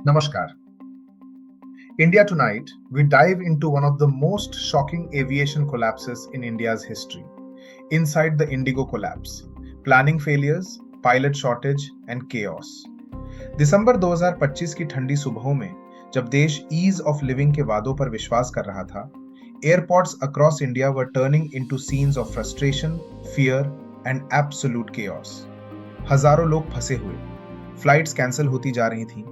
Namaskar. India Tonight, we dive into one of the most shocking aviation collapses in India's history. Inside the Indigo collapse, planning failures, pilot shortage and chaos. दिसंबर 2025 की ठंडी सुबहों में जब देश ease of living के वादों पर विश्वास कर रहा था, airports across India were turning into scenes of frustration, fear and absolute chaos. हजारों लोग फंसे हुए, फ्लाइट्स कैंसिल होती जा रही थीं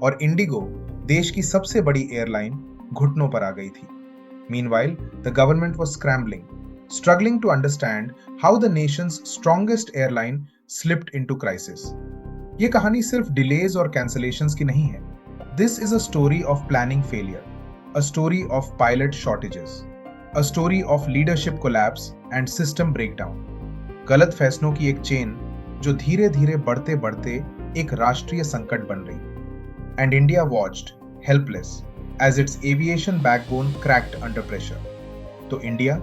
और इंडिगो, देश की सबसे बड़ी एयरलाइन, घुटनों पर आ गई थी. Meanwhile, the government was struggling to understand how the nation's strongest airline slipped into crisis. ये कहानी सिर्फ डिलेज और कैंसलेशंस की नहीं है. This is a story of planning failure, a story of pilot shortages, a story of leadership collapse and system breakdown. गलत फैसलों की एक चेन जो धीरे धीरे बढ़ते बढ़ते एक राष्ट्रीय संकट बन रही. And India watched, helpless, as its aviation backbone cracked under pressure. तो इंडिया,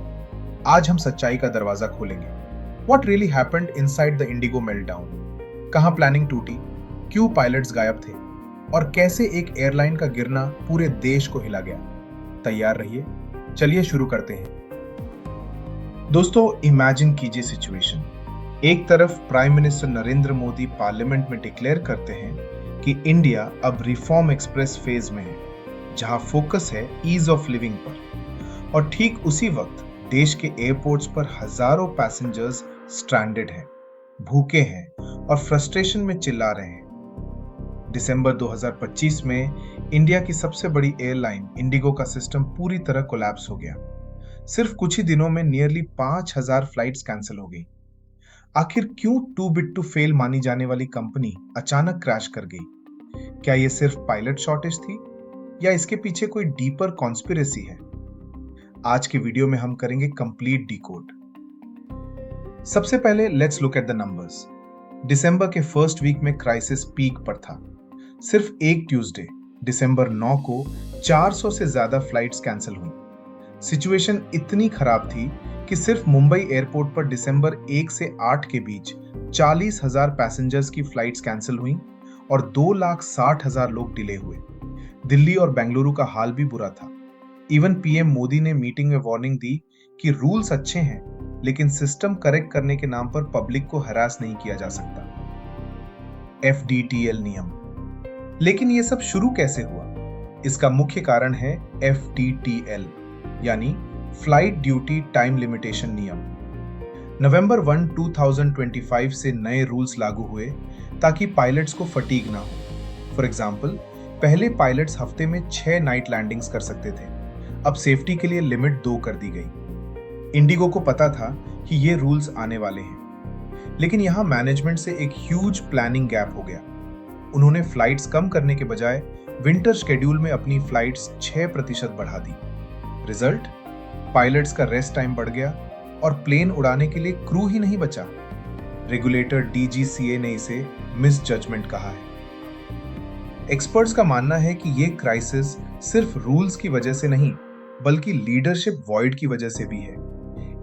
आज हम सच्चाई का दरवाजा खोलेंगे. What really happened inside the Indigo meltdown? कहां प्लानिंग टूटी, क्यों पायलट्स गायब थे और कैसे एक एयरलाइन का गिरना पूरे देश को हिला गया. तैयार रहिए, चलिए शुरू करते हैं. दोस्तों, इमेजिन कीजिए सिचुएशन. एक तरफ prime minister Narendra Modi parliament में डिक्लेयर करते हैं कि इंडिया अब रिफॉर्म एक्सप्रेस फेज में है, जहां फोकस है ईज ऑफ लिविंग पर. और ठीक उसी वक्त देश के एयरपोर्ट्स पर हजारों पैसेंजर्स स्ट्रैंडेड हैं, भूखे हैं और फ्रस्ट्रेशन में चिल्ला रहे हैं. दिसंबर 2025 में इंडिया की सबसे बड़ी एयरलाइन इंडिगो का सिस्टम पूरी तरह कोलैप्स हो गया. सिर्फ कुछ ही दिनों में नियरली 5000 फ्लाइट्स कैंसिल हो गई. आखिर क्यों टू बिग टू फेल मानी जाने वाली कंपनी अचानक क्रैश कर गई? क्या ये सिर्फ पायलट शॉर्टेज थी या इसके पीछे कोई डीपर कॉन्स्पिरेसी है? आज के वीडियो में हम करेंगे कंप्लीट डिकोड. सबसे पहले let's look at the numbers. दिसंबर के फर्स्ट वीक में क्राइसिस पीक पर था. सिर्फ एक ट्यूसडे, दिसंबर 9 को 400 से ज्यादा फ्लाइट्स कैंसिल हुई. सिचुएशन इतनी खराब थी कि सिर्फ मुंबई एयरपोर्ट पर दिसंबर 1 से 8 के बीच 40,000 पैसेंजर्स की फ्लाइट्स कैंसिल हुई और 2,60,000 लोग डिले हुए. दिल्ली और बेंगलुरु का हाल भी बुरा था. इवन पीएम मोदी ने मीटिंग में वार्निंग दी कि रूल्स अच्छे हैं, लेकिन सिस्टम करेक्ट करने के नाम पर पब्लिक को हरास नहीं किया जा सकता. FDTL नियम. लेकिन ये सब शुरू कैसे हुआ? इसका मुख्य कारण है FDTL, यानी फ्लाइट ड्यूटी टाइम लिमिटेशन नियम. नवंबर 1, 2025 से नए रूल्स लागू हुए ताकि पायलट्स को फटीग ना हो. फॉर एग्जाम्पल, पहले पायलट्स हफ्ते में 6 नाइट लैंडिंग्स कर सकते थे. अब सेफ्टी के लिए लिमिट 2 कर दी गई. इंडिगो को पता था कि ये रूल्स आने वाले हैं, लेकिन यहां मैनेजमेंट से एक ह्यूज प्लानिंग गैप हो गया. उन्होंने फ्लाइट्स कम करने के बजाय विंटर शेड्यूल में अपनी फ्लाइट्स 6% बढ़ा दी. रिजल्ट, पायलट्स का रेस्ट टाइम बढ़ गया और प्लेन उड़ाने के लिए क्रू ही नहीं बचा. रेगुलेटर DGCA ने इसे मिस जजमेंट कहा है. एक्सपर्ट्स का मानना है कि ये क्राइसिस सिर्फ रूल्स की वजह से नहीं, बल्कि लीडरशिप वॉइड की वजह से भी है.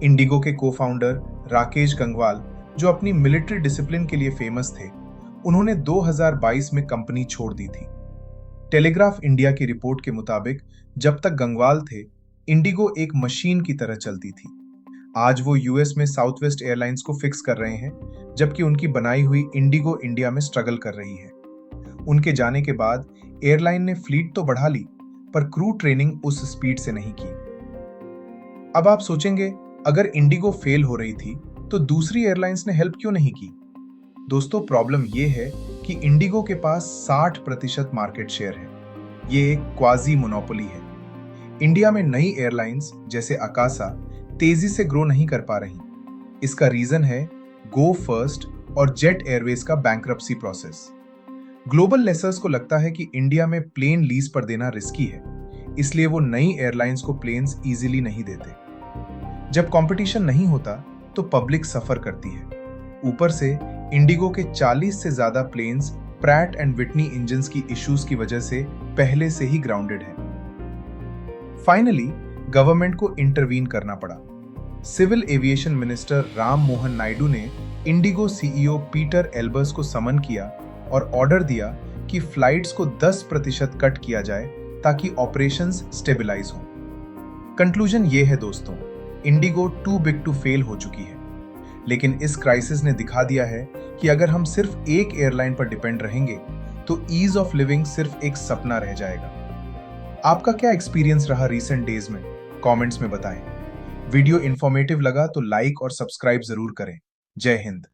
इंडिगो के को-फाउंडर राकेश गंगवाल, जो अपनी मिलिट्री डिसिप्लिन के लिए फेमस थे, उन्होंने 2022 में कंपनी छोड़ दी थी. टेलीग्राफ इंडिया की रिपोर्ट के मुताबिक जब तक गंगवाल थे, इंडिगो एक मशीन की तरह चलती थी. आज वो यूएस में साउथ वेस्ट एयरलाइंस को फिक्स कर रहे हैं, जबकि उनकी बनाई हुई इंडिगो इंडिया में स्ट्रगल कर रही है. उनके जाने के बाद एयरलाइन ने फ्लीट तो बढ़ा ली, पर क्रू ट्रेनिंग उस स्पीड से नहीं की. अब आप सोचेंगे, अगर इंडिगो फेल हो रही थी तो दूसरी एयरलाइंस ने हेल्प क्यों नहीं की? दोस्तों, प्रॉब्लम ये है कि इंडिगो के पास 60% मार्केट शेयर है. ये एक क्वाजी मोनोपोली है. इंडिया में नई एयरलाइंस जैसे अकासा तेजी से ग्रो नहीं कर पा रही. इसका रीजन है गो फर्स्ट और जेट एयरवेज का बैंक्रप्सी प्रोसेस. ग्लोबल लेसर्स को लगता है कि इंडिया में प्लेन लीज पर देना रिस्की है, इसलिए वो नई एयरलाइंस को प्लेन्स इजीली नहीं देते. जब कंपटीशन नहीं होता तो पब्लिक सफर करती है. ऊपर से इंडिगो के 40 से ज्यादा planes Pratt and Whitney engines की इश्यूज की वजह से पहले से ही ग्राउंडेड है. फाइनली गवर्नमेंट को इंटरवीन करना पड़ा. Civil aviation minister Ram Mohan Naidu ने इंडिगो CEO पीटर एल्बर्स को समन किया और ऑर्डर दिया कि फ्लाइट्स को 10% कट किया जाए ताकि ऑपरेशंस स्टेबलाइज हों। कंक्लूजन ये है दोस्तों, IndiGo too big to fail हो चुकी है, लेकिन इस क्राइसिस ने दिखा दिया है कि अगर हम सिर्फ एक एयरलाइन पर डिपेंड रहेंगे तो ईज ऑफ लिविंग सिर्फ एक सपना रह जाएगा। आपका क्या एक्सपीरियंस रहा रीसेंट डेज में? कमेंट्स में बताएं। वीडियो इंफॉर्मेटिव लगा तो लाइक और सब्सक्राइब जरूर करें। जय हिंद।